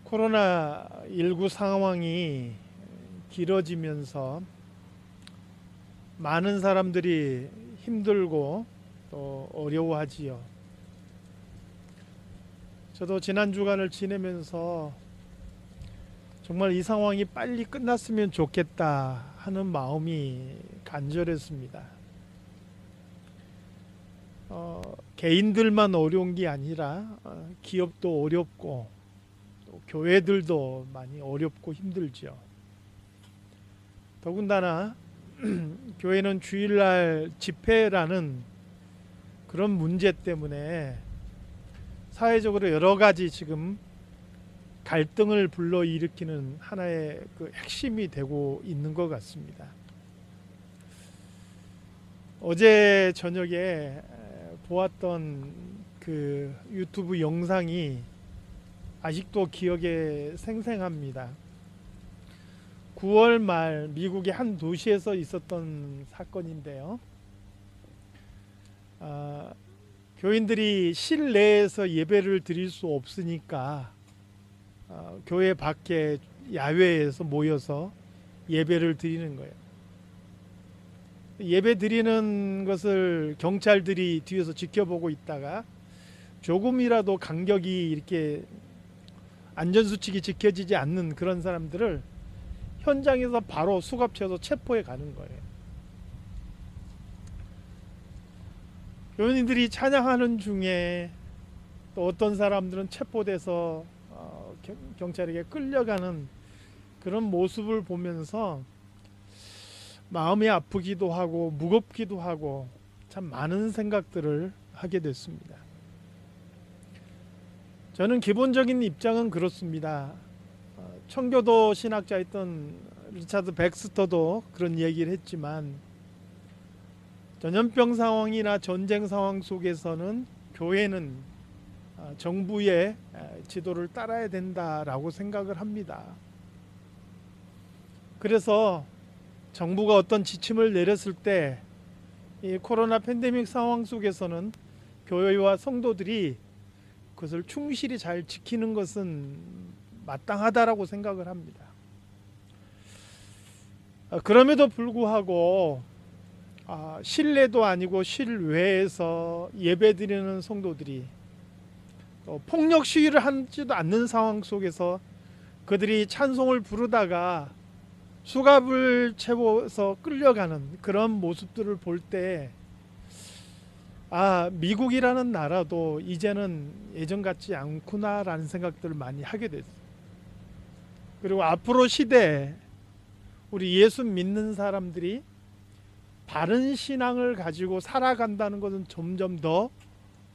코로나19 상황이 길어지면서 많은 사람들이 힘들고 또 어려워하지요. 저도 지난 주간을 지내면서 정말 이 상황이 빨리 끝났으면 좋겠다 하는 마음이 간절했습니다. 개인들만 어려운 게 아니라 기업도 어렵고 또 교회들도 많이 어렵고 힘들죠. 더군다나 교회는 주일날 집회라는 그런 문제 때문에 사회적으로 여러 가지 지금 갈등을 불러일으키는 하나의 그 핵심이 되고 있는 것 같습니다. 어제 저녁에 보았던 그 유튜브 영상이 아직도 기억에 생생합니다. 9월 말 미국의 한 도시에서 있었던 사건인데요. 교인들이 실내에서 예배를 드릴 수 없으니까 교회 밖에 야외에서 모여서 예배를 드리는 거예요. 예배 드리는 것을 경찰들이 뒤에서 지켜보고 있다가 조금이라도 간격이 이렇게 안전수칙이 지켜지지 않는 그런 사람들을 현장에서 바로 수갑채서 체포해 가는 거예요. 교인들이 찬양하는 중에 또 어떤 사람들은 체포돼서 경찰에게 끌려가는 그런 모습을 보면서 마음이 아프기도 하고 무겁기도 하고 참 많은 생각들을 하게 됐습니다. 저는 기본적인 입장은 그렇습니다. 청교도 신학자였던 리차드 백스터도 그런 얘기를 했지만 전염병 상황이나 전쟁 상황 속에서는 교회는 정부의 지도를 따라야 된다라고 생각을 합니다. 그래서 정부가 어떤 지침을 내렸을 때 이 코로나 팬데믹 상황 속에서는 교회와 성도들이 그것을 충실히 잘 지키는 것은 마땅하다라고 생각을 합니다. 그럼에도 불구하고 실내도 아니고 실외에서 예배드리는 성도들이 폭력 시위를 하지도 않는 상황 속에서 그들이 찬송을 부르다가 수갑을 채워서 끌려가는 그런 모습들을 볼 때 미국이라는 나라도 이제는 예전 같지 않구나라는 생각들을 많이 하게 됐어요. 그리고 앞으로 시대에 우리 예수 믿는 사람들이 바른 신앙을 가지고 살아간다는 것은 점점 더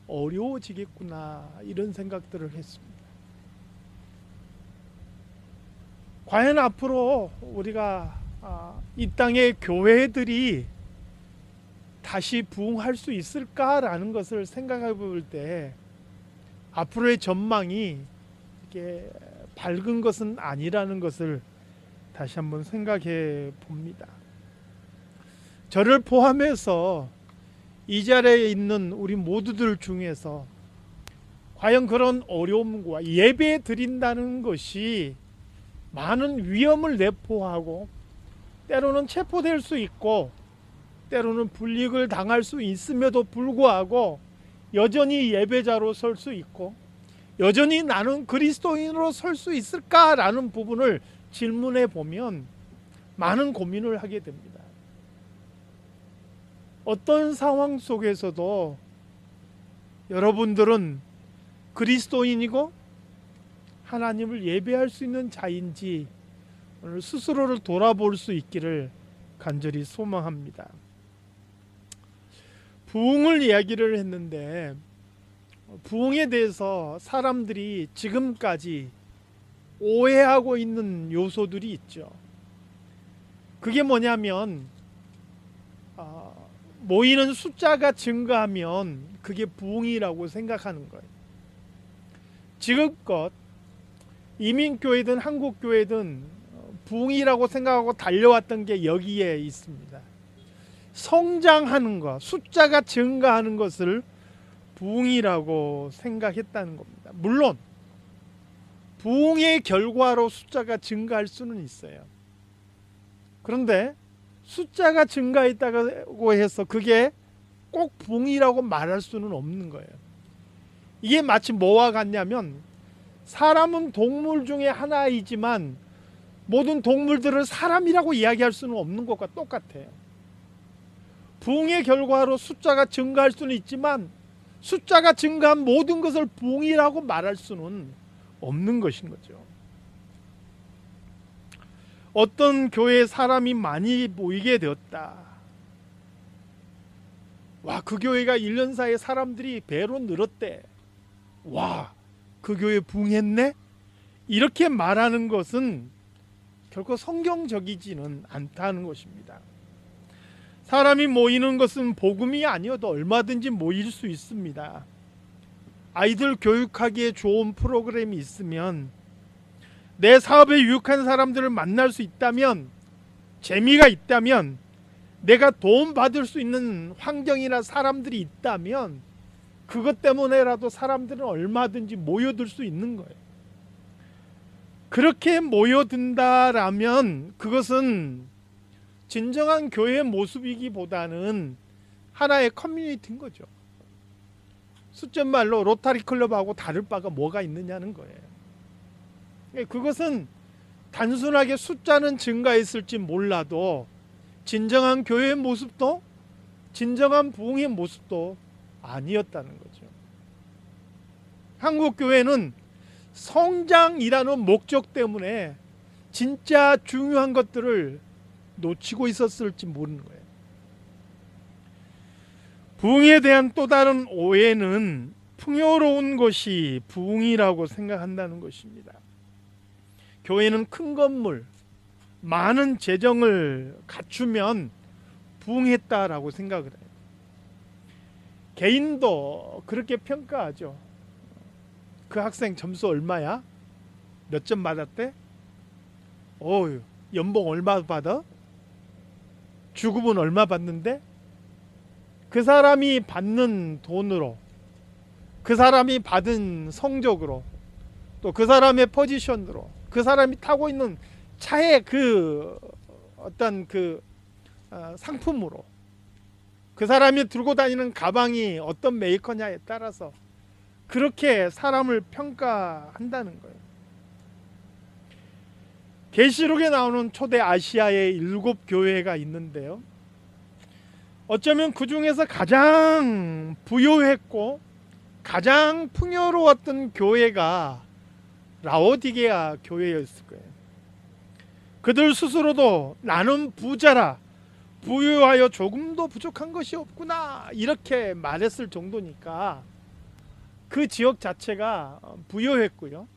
어려워지겠구나 이런 생각들을 했습니다. 과연 앞으로 우리가 이 땅의 교회들이 다시 부흥할 수 있을까라는 것을 생각해 볼 때 앞으로의 전망이 이렇게 밝은 것은 아니라는 것을 다시 한번 생각해 봅니다. 저를 포함해서 이 자리에 있는 우리 모두들 중에서 과연 그런 어려움과 예배 드린다는 것이 많은 위험을 내포하고 때로는 체포될 수 있고 때로는 불이익을 당할 수 있음에도 불구하고 여전히 예배자로 설 수 있고 여전히 나는 그리스도인으로 설 수 있을까라는 부분을 질문해 보면 많은 고민을 하게 됩니다. 어떤 상황 속에서도 여러분들은 그리스도인이고 하나님을 예배할 수 있는 자인지 오늘 스스로를 돌아볼 수 있기를 간절히 소망합니다. 부흥을 이야기를 했는데 부흥에 대해서 사람들이 지금까지 오해하고 있는 요소들이 있죠. 그게 뭐냐면 모이는 숫자가 증가하면 그게 부흥이라고 생각하는 거예요. 지금껏 이민교회든 한국교회든 부흥이라고 생각하고 달려왔던 게 여기에 있습니다. 성장하는 것, 숫자가 증가하는 것을 부흥이라고 생각했다는 겁니다. 물론 부흥의 결과로 숫자가 증가할 수는 있어요. 그런데 숫자가 증가했다고 해서 그게 꼭 부흥이라고 말할 수는 없는 거예요. 이게 마치 뭐와 같냐면 사람은 동물 중에 하나이지만 모든 동물들을 사람이라고 이야기할 수는 없는 것과 똑같아요. 부흥의 결과로 숫자가 증가할 수는 있지만 숫자가 증가한 모든 것을 부흥이라고 말할 수는 없는 것인 거죠. 어떤 교회에 사람이 많이 모이게 되었다. 와, 그 교회가 1년 사이에 사람들이 배로 늘었대. 와, 그 교회 부흥했네? 이렇게 말하는 것은 결코 성경적이지는 않다는 것입니다. 사람이 모이는 것은 복음이 아니어도 얼마든지 모일 수 있습니다. 아이들 교육하기에 좋은 프로그램이 있으면, 내 사업에 유익한 사람들을 만날 수 있다면, 재미가 있다면, 내가 도움받을 수 있는 환경이나 사람들이 있다면 그것 때문에라도 사람들은 얼마든지 모여들 수 있는 거예요. 그렇게 모여든다라면 그것은 진정한 교회의 모습이기보다는 하나의 커뮤니티인 거죠. 숫잣말로 로타리 클럽하고 다를 바가 뭐가 있느냐는 거예요. 그것은 단순하게 숫자는 증가했을지 몰라도 진정한 교회의 모습도 진정한 부흥의 모습도 아니었다는 거죠. 한국 교회는 성장이라는 목적 때문에 진짜 중요한 것들을 놓치고 있었을지 모르는 거예요. 부흥에 대한 또 다른 오해는 풍요로운 것이 부흥이라고 생각한다는 것입니다. 교회는 큰 건물, 많은 재정을 갖추면 부흥했다라고 생각을 해요. 개인도 그렇게 평가하죠. 그 학생 점수 얼마야? 몇 점 받았대? 연봉 얼마 받아? 주급은 얼마 받는데? 그 사람이 받는 돈으로, 그 사람이 받은 성적으로, 또 그 사람의 포지션으로, 그 사람이 타고 있는 차의 그 어떤 그 상품으로, 그 사람이 들고 다니는 가방이 어떤 메이커냐에 따라서 그렇게 사람을 평가한다는 거예요. 계시록에 나오는 초대 아시아의 7교회가 있는데요, 어쩌면 그 중에서 가장 부유했고 가장 풍요로웠던 교회가 라오디게아 교회였을 거예요. 그들 스스로도 나는 부자라, 부유하여 조금도 부족한 것이 없구나, 이렇게 말했을 정도니까 그 지역 자체가 부유했고요.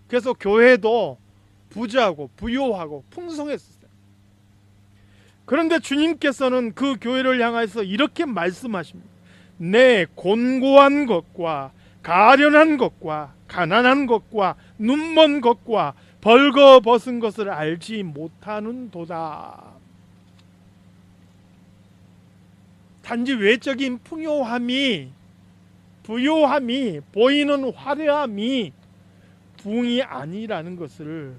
그래서 교회도 부자고 부유하고 풍성했어요. 그런데 주님께서는 그 교회를 향해서 이렇게 말씀하십니다. 내 곤고한 것과 가련한 것과 가난한 것과 눈먼 것과 벌거벗은 것을 알지 못하는도다. 단지 외적인 풍요함이, 부요함이, 보이는 화려함이 부흥이 아니라는 것을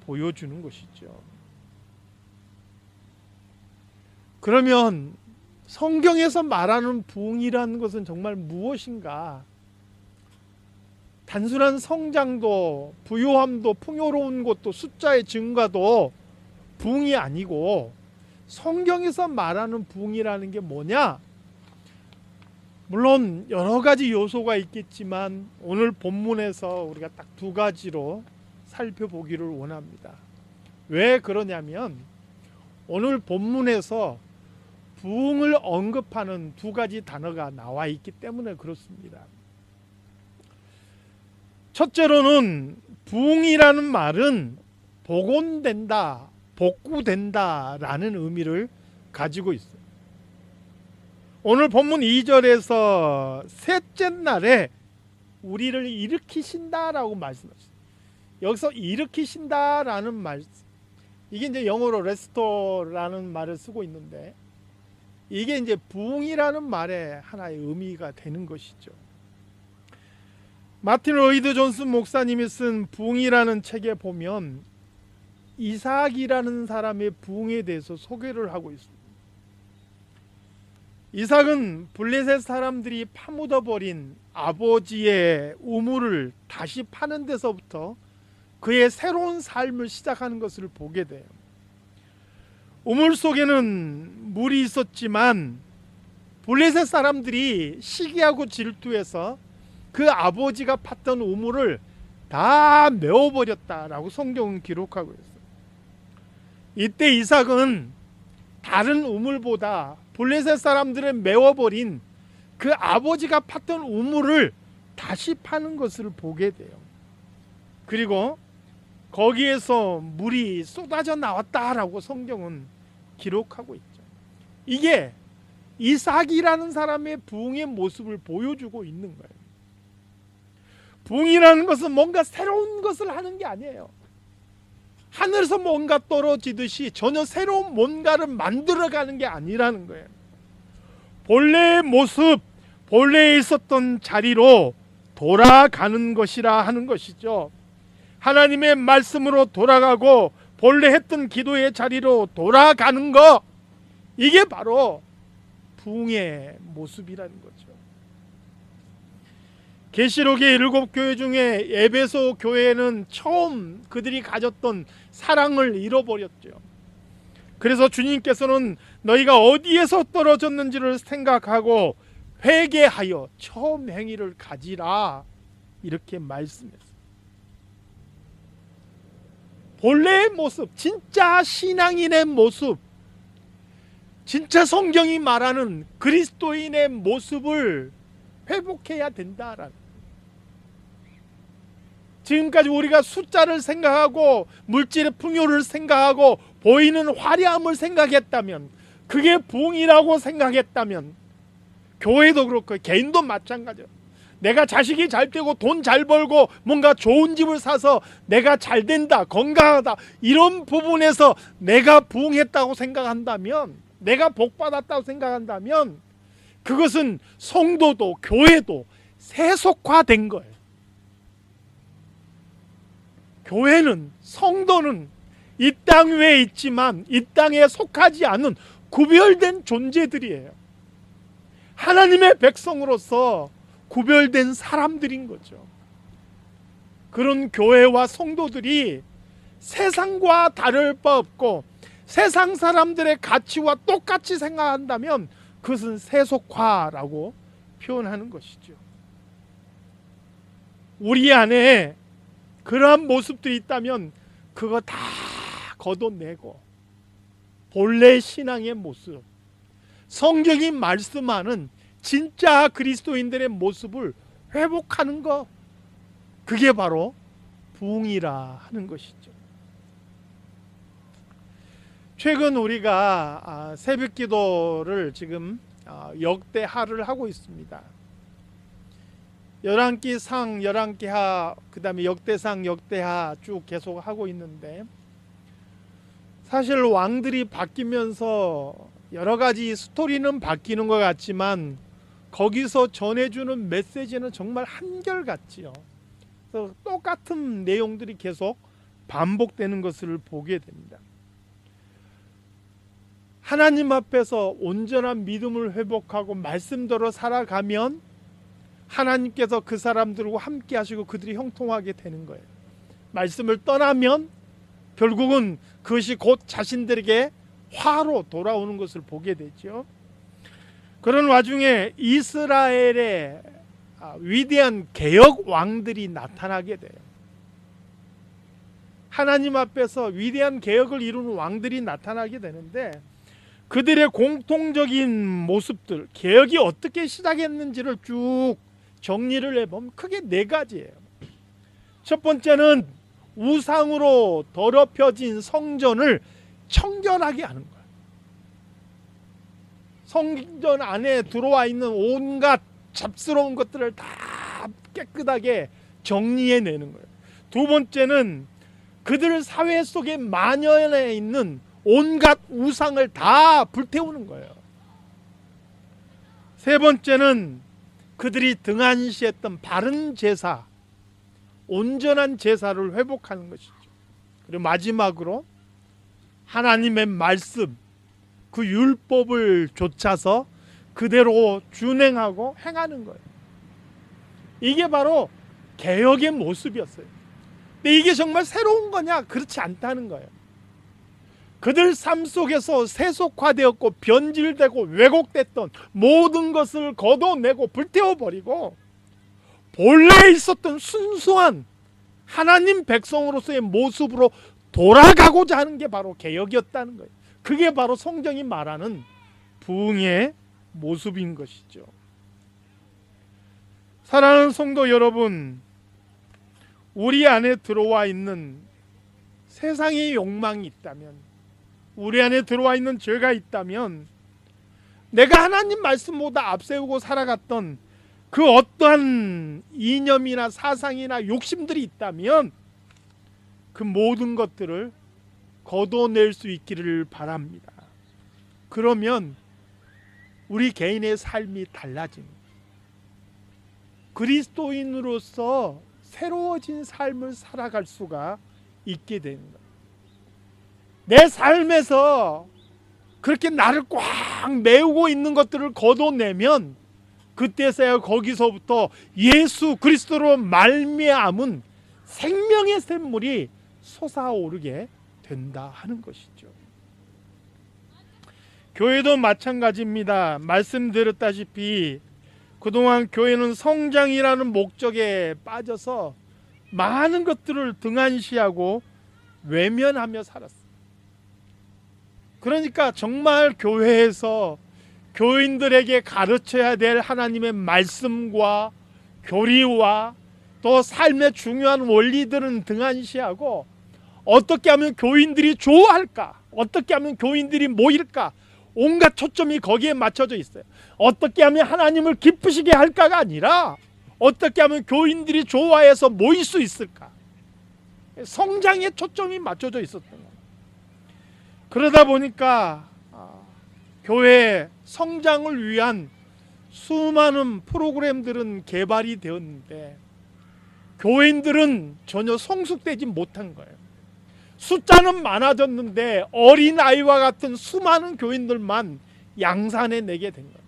보여주는 것이죠. 그러면 성경에서 말하는 부흥이라는 것은 정말 무엇인가? 단순한 성장도, 부요함도, 풍요로운 것도, 숫자의 증가도 부흥이 아니고 성경에서 말하는 부흥이라는 게 뭐냐? 물론 여러 가지 요소가 있겠지만 오늘 본문에서 우리가 딱 2가지로 살펴보기를 원합니다. 왜 그러냐면 오늘 본문에서 부흥을 언급하는 2가지 단어가 나와 있기 때문에 그렇습니다. 첫째로는 부흥이라는 말은 복원된다, 복구된다라는 의미를 가지고 있어요. 오늘 본문 2절에서 셋째 날에 우리를 일으키신다라고 말씀하셨어요. 여기서 일으키신다라는 말, 이게 이제 영어로 레스토라는 말을 쓰고 있는데, 이게 이제 부흥이라는 말의 하나의 의미가 되는 것이죠. 마틴 로이드 존슨 목사님이 쓴 부흥이라는 책에 보면 이삭이라는 사람의 부흥에 대해서 소개를 하고 있습니다. 이삭은 블레셋 사람들이 파묻어버린 아버지의 우물을 다시 파는 데서부터 그의 새로운 삶을 시작하는 것을 보게 돼요. 우물 속에는 물이 있었지만 블레셋 사람들이 시기하고 질투해서 그 아버지가 팠던 우물을 다 메워버렸다라고 성경은 기록하고 있어요. 이때 이삭은 다른 우물보다 블레셋 사람들을 메워버린 그 아버지가 팠던 우물을 다시 파는 것을 보게 돼요. 그리고 거기에서 물이 쏟아져 나왔다라고 성경은 기록하고 있죠. 이게 이삭이라는 사람의 부흥의 모습을 보여주고 있는 거예요. 부흥이라는 것은 뭔가 새로운 것을 하는 게 아니에요. 하늘에서 뭔가 떨어지듯이 전혀 새로운 뭔가를 만들어가는 게 아니라는 거예요. 본래의 모습, 본래에 있었던 자리로 돌아가는 것이라 하는 것이죠. 하나님의 말씀으로 돌아가고 본래 했던 기도의 자리로 돌아가는 것, 이게 바로 부흥의 모습이라는 거죠. 계시록의 7교회 중에 에베소 교회는 처음 그들이 가졌던 사랑을 잃어버렸죠. 그래서 주님께서는 너희가 어디에서 떨어졌는지를 생각하고 회개하여 처음 행위를 가지라, 이렇게 말씀했어요. 본래의 모습, 진짜 신앙인의 모습, 진짜 성경이 말하는 그리스도인의 모습을 회복해야 된다라는. 지금까지 우리가 숫자를 생각하고 물질의 풍요를 생각하고 보이는 화려함을 생각했다면, 그게 부흥이라고 생각했다면, 교회도 그렇고 개인도 마찬가지예요. 내가 자식이 잘 되고 돈 잘 벌고 뭔가 좋은 집을 사서 내가 잘 된다, 건강하다, 이런 부분에서 내가 부흥했다고 생각한다면, 내가 복받았다고 생각한다면, 그것은 성도도 교회도 세속화된 거예요. 교회는, 성도는 이 땅 위에 있지만 이 땅에 속하지 않은 구별된 존재들이에요. 하나님의 백성으로서 구별된 사람들인 거죠. 그런 교회와 성도들이 세상과 다를 바 없고 세상 사람들의 가치와 똑같이 생각한다면 그것은 세속화라고 표현하는 것이죠. 우리 안에 그러한 모습들이 있다면 그거 다 걷어내고 본래 신앙의 모습, 성경이 말씀하는 진짜 그리스도인들의 모습을 회복하는 것, 그게 바로 부흥이라 하는 것이죠. 최근 우리가 새벽기도를 지금 역대하를 하고 있습니다. 11기 상, 11기 하, 그 다음에 역대상, 역대하 쭉 계속 하고 있는데, 사실 왕들이 바뀌면서 여러 가지 스토리는 바뀌는 것 같지만 거기서 전해주는 메시지는 정말 한결같지요. 그래서 똑같은 내용들이 계속 반복되는 것을 보게 됩니다. 하나님 앞에서 온전한 믿음을 회복하고 말씀대로 살아가면 하나님께서 그 사람들과 함께 하시고 그들이 형통하게 되는 거예요. 말씀을 떠나면 결국은 그것이 곧 자신들에게 화로 돌아오는 것을 보게 되죠. 그런 와중에 이스라엘의 위대한 개혁 왕들이 나타나게 돼요. 하나님 앞에서 위대한 개혁을 이루는 왕들이 나타나게 되는데, 그들의 공통적인 모습들, 개혁이 어떻게 시작했는지를 쭉 정리를 해보면 크게 4가지예요. 첫 번째는 우상으로 더럽혀진 성전을 청결하게 하는 거예요. 성전 안에 들어와 있는 온갖 잡스러운 것들을 다 깨끗하게 정리해내는 거예요. 두 번째는 그들 사회 속에 만연해 있는 온갖 우상을 다 불태우는 거예요. 세 번째는 그들이 등한시했던 바른 제사, 온전한 제사를 회복하는 것이죠. 그리고 마지막으로 하나님의 말씀, 그 율법을 좇아서 그대로 준행하고 행하는 거예요. 이게 바로 개혁의 모습이었어요. 근데 이게 정말 새로운 거냐? 그렇지 않다는 거예요. 그들 삶 속에서 세속화되었고 변질되고 왜곡됐던 모든 것을 걷어내고 불태워버리고 본래 있었던 순수한 하나님 백성으로서의 모습으로 돌아가고자 하는 게 바로 개혁이었다는 거예요. 그게 바로 성경이 말하는 부흥의 모습인 것이죠. 사랑하는 성도 여러분, 우리 안에 들어와 있는 세상의 욕망이 있다면, 우리 안에 들어와 있는 죄가 있다면, 내가 하나님 말씀보다 앞세우고 살아갔던 그 어떠한 이념이나 사상이나 욕심들이 있다면 그 모든 것들을 걷어낼 수 있기를 바랍니다. 그러면 우리 개인의 삶이 달라집니다. 그리스도인으로서 새로워진 삶을 살아갈 수가 있게 되는 거예요. 내 삶에서 그렇게 나를 꽉 메우고 있는 것들을 걷어내면 그때서야 거기서부터 예수 그리스도로 말미암은 생명의 샘물이 솟아오르게 된다 하는 것이죠. 교회도 마찬가지입니다. 말씀드렸다시피 그동안 교회는 성장이라는 목적에 빠져서 많은 것들을 등한시하고 외면하며 살았어요. 그러니까 정말 교회에서 교인들에게 가르쳐야 될 하나님의 말씀과 교리와 또 삶의 중요한 원리들은 등한시하고 어떻게 하면 교인들이 좋아할까? 어떻게 하면 교인들이 모일까? 온갖 초점이 거기에 맞춰져 있어요. 어떻게 하면 하나님을 기쁘시게 할까가 아니라 어떻게 하면 교인들이 좋아해서 모일 수 있을까? 성장에 초점이 맞춰져 있었던 거예요. 그러다 보니까 교회 성장을 위한 수많은 프로그램들은 개발이 되었는데 교인들은 전혀 성숙되지 못한 거예요. 숫자는 많아졌는데 어린아이와 같은 수많은 교인들만 양산해 내게 된 거예요.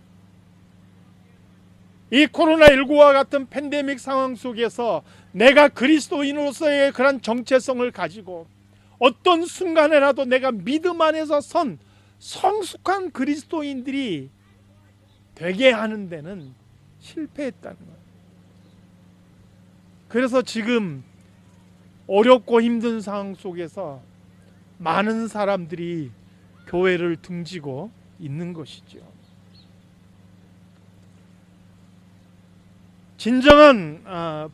이 코로나19와 같은 팬데믹 상황 속에서 내가 그리스도인으로서의 그런 정체성을 가지고 어떤 순간에라도 내가 믿음 안에서 선 성숙한 그리스도인들이 되게 하는 데는 실패했다는 거예요. 그래서 지금 어렵고 힘든 상황 속에서 많은 사람들이 교회를 등지고 있는 것이죠. 진정한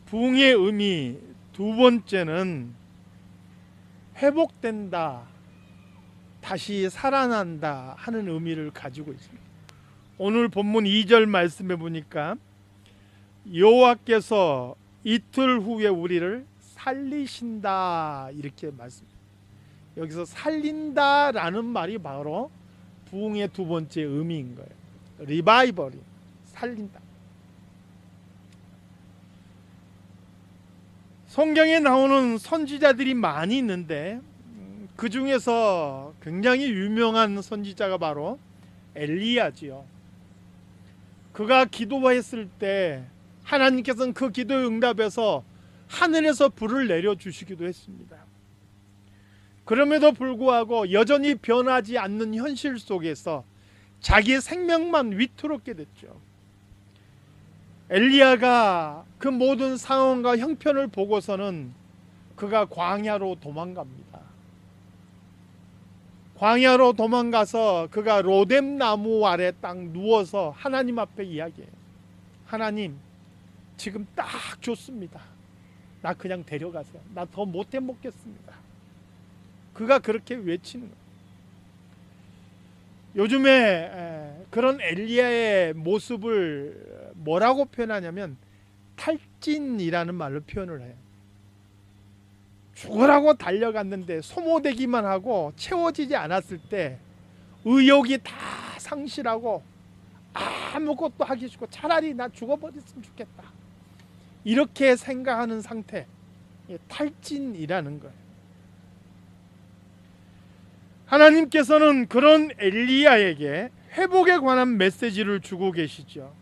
부흥의 의미 두 번째는 회복된다, 다시 살아난다 하는 의미를 가지고 있습니다. 오늘 본문 2절 말씀해 보니까 여호와께서 이틀 후에 우리를 살리신다 이렇게 말씀합니다. 여기서 살린다라는 말이 바로 부흥의 두 번째 의미인 거예요. 리바이벌이 살린다. 성경에 나오는 선지자들이 많이 있는데 그 중에서 굉장히 유명한 선지자가 바로 엘리야지요. 그가 기도했을 때 하나님께서는 그 기도의 응답에서 하늘에서 불을 내려주시기도 했습니다. 그럼에도 불구하고 여전히 변하지 않는 현실 속에서 자기의 생명만 위태롭게 됐죠. 엘리야가 그 모든 상황과 형편을 보고서는 그가 광야로 도망갑니다. 광야로 도망가서 그가 로뎀 나무 아래 딱 누워서 하나님 앞에 이야기해요. 하나님, 지금 딱 좋습니다. 나 그냥 데려가세요. 나 더 못해 먹겠습니다. 그가 그렇게 외치는 거예요. 요즘에 그런 엘리야의 모습을 뭐라고 표현하냐면 탈진이라는 말로 표현을 해요. 죽으라고 달려갔는데 소모되기만 하고 채워지지 않았을 때 의욕이 다 상실하고 아무것도 하기 싫고 차라리 나 죽어버렸으면 좋겠다, 이렇게 생각하는 상태, 탈진이라는 거예요. 하나님께서는 그런 엘리야에게 회복에 관한 메시지를 주고 계시죠.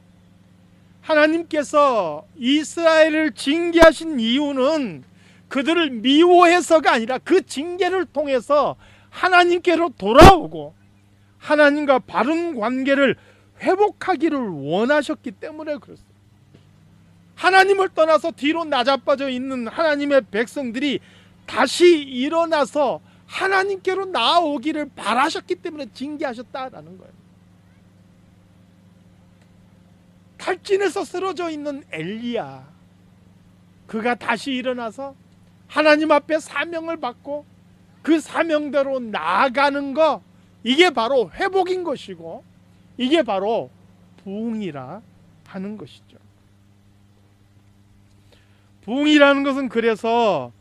하나님께서 이스라엘을 징계하신 이유는 그들을 미워해서가 아니라 그 징계를 통해서 하나님께로 돌아오고 하나님과 바른 관계를 회복하기를 원하셨기 때문에 그렇습니다. 하나님을 떠나서 뒤로 낮아빠져 있는 하나님의 백성들이 다시 일어나서 하나님께로 나아오기를 바라셨기 때문에 징계하셨다라는 거예요. 탈진에서 쓰러져 있는 엘리야, 그가 다시 일어나서 하나님 앞에 사명을 받고 그 사명대로 나아가는 것, 이게 바로 회복인 것이고 이게 바로 부흥이라 하는 것이죠. 부흥이라는 것은 그래서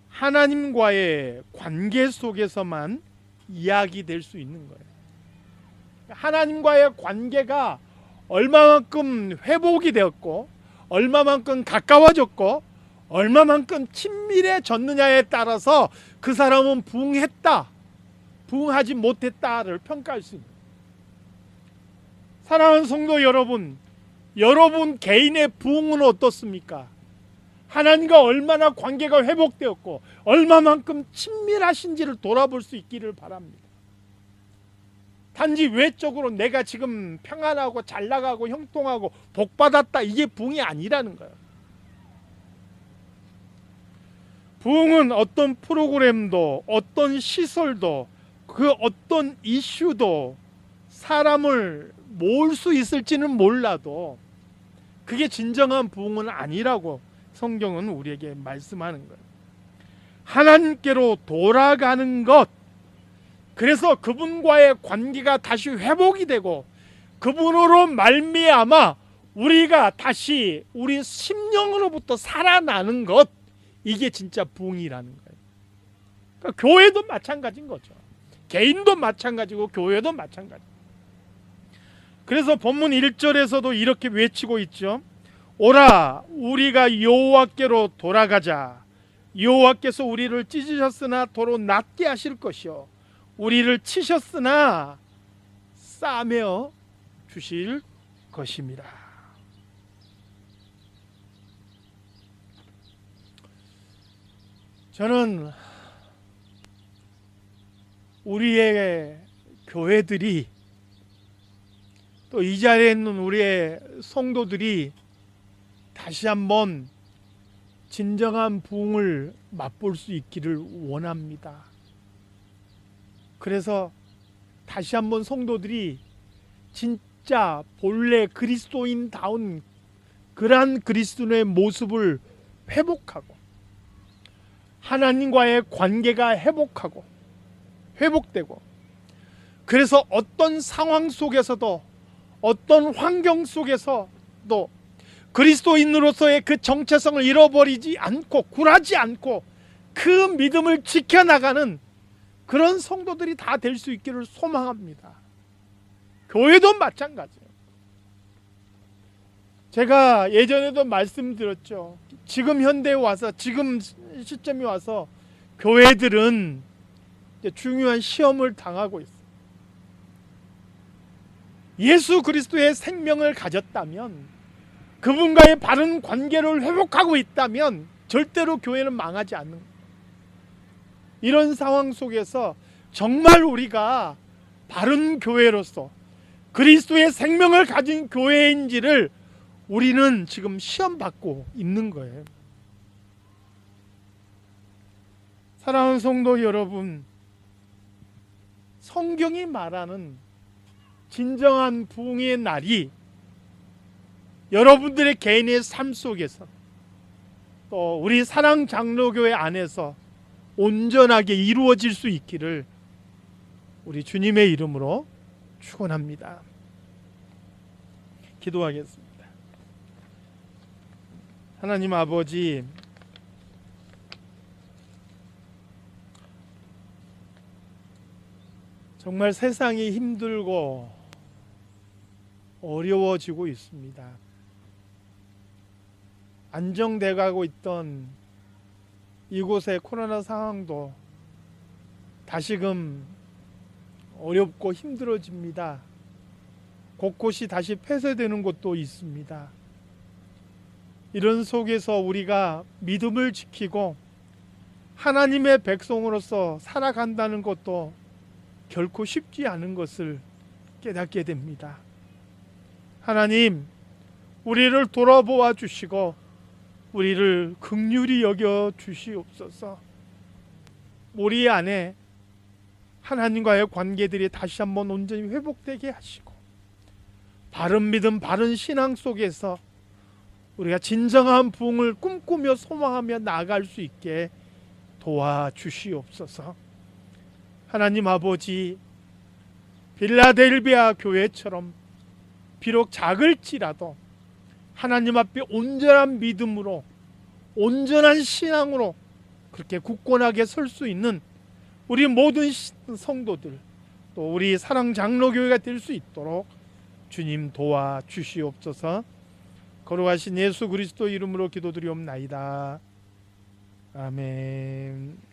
하나님과의 관계 속에서만 이야기될 수 있는 거예요. 하나님과의 관계가 얼마만큼 회복이 되었고 얼마만큼 가까워졌고 얼마만큼 친밀해졌느냐에 따라서 그 사람은 부흥했다, 부흥하지 못했다를 평가할 수 있는 거예요. 사랑하는 성도 여러분, 여러분 개인의 부흥은 어떻습니까? 하나님과 얼마나 관계가 회복되었고 얼마만큼 친밀하신지를 돌아볼 수 있기를 바랍니다. 단지 외적으로 내가 지금 평안하고 잘 나가고 형통하고 복받았다, 이게 부흥이 아니라는 거예요. 부흥은 어떤 프로그램도 어떤 시설도 그 어떤 이슈도 사람을 모을 수 있을지는 몰라도 그게 진정한 부흥은 아니라고 성경은 우리에게 말씀하는 거예요. 하나님께로 돌아가는 것, 그래서 그분과의 관계가 다시 회복이 되고 그분으로 말미암아 우리가 다시 우리 심령으로부터 살아나는 것, 이게 진짜 부흥이라는 거예요. 그러니까 교회도 마찬가지인 거죠. 개인도 마찬가지고 교회도 마찬가지. 그래서 본문 1절에서도 이렇게 외치고 있죠. 오라, 우리가 여호와께로 돌아가자. 여호와께서 우리를 찢으셨으나 도로 낫게 하실 것이요 우리를 치셨으나 싸매어 주실 것입니다. 저는 우리의 교회들이 또 이 자리에 있는 우리의 성도들이 다시 한번 진정한 부흥을 맛볼 수 있기를 원합니다. 그래서 다시 한번 성도들이 진짜 본래 그리스도인다운 그러한 그리스도인의 모습을 회복하고 하나님과의 관계가 회복되고 그래서 어떤 상황 속에서도 어떤 환경 속에서도 그리스도인으로서의 그 정체성을 잃어버리지 않고 굴하지 않고 그 믿음을 지켜나가는 그런 성도들이 다 될 수 있기를 소망합니다. 교회도 마찬가지예요. 제가 예전에도 말씀드렸죠. 지금 현대에 와서, 지금 시점에 와서 교회들은 중요한 시험을 당하고 있어요. 예수 그리스도의 생명을 가졌다면, 그분과의 바른 관계를 회복하고 있다면 절대로 교회는 망하지 않는 거예요. 이런 상황 속에서 정말 우리가 바른 교회로서 그리스도의 생명을 가진 교회인지를 우리는 지금 시험받고 있는 거예요. 사랑하는 성도 여러분, 성경이 말하는 진정한 부흥의 날이 여러분들의 개인의 삶 속에서 또 우리 사랑장로교회 안에서 온전하게 이루어질 수 있기를 우리 주님의 이름으로 축원합니다. 기도하겠습니다. 하나님 아버지, 정말 세상이 힘들고 어려워지고 있습니다. 안정돼 가고 있던 이곳의 코로나 상황도 다시금 어렵고 힘들어집니다. 곳곳이 다시 폐쇄되는 곳도 있습니다. 이런 속에서 우리가 믿음을 지키고 하나님의 백성으로서 살아간다는 것도 결코 쉽지 않은 것을 깨닫게 됩니다. 하나님, 우리를 돌아보아 주시고 우리를 긍휼히 여겨 주시옵소서. 우리 안에 하나님과의 관계들이 다시 한번 온전히 회복되게 하시고 바른 믿음, 바른 신앙 속에서 우리가 진정한 부흥을 꿈꾸며 소망하며 나아갈 수 있게 도와주시옵소서. 하나님 아버지, 빌라델비아 교회처럼 비록 작을지라도 하나님 앞에 온전한 믿음으로, 온전한 신앙으로 그렇게 굳건하게 설 수 있는 우리 모든 성도들, 또 우리 사랑장로교회가 될 수 있도록 주님 도와주시옵소서. 거룩하신 예수 그리스도 이름으로 기도드리옵나이다. 아멘.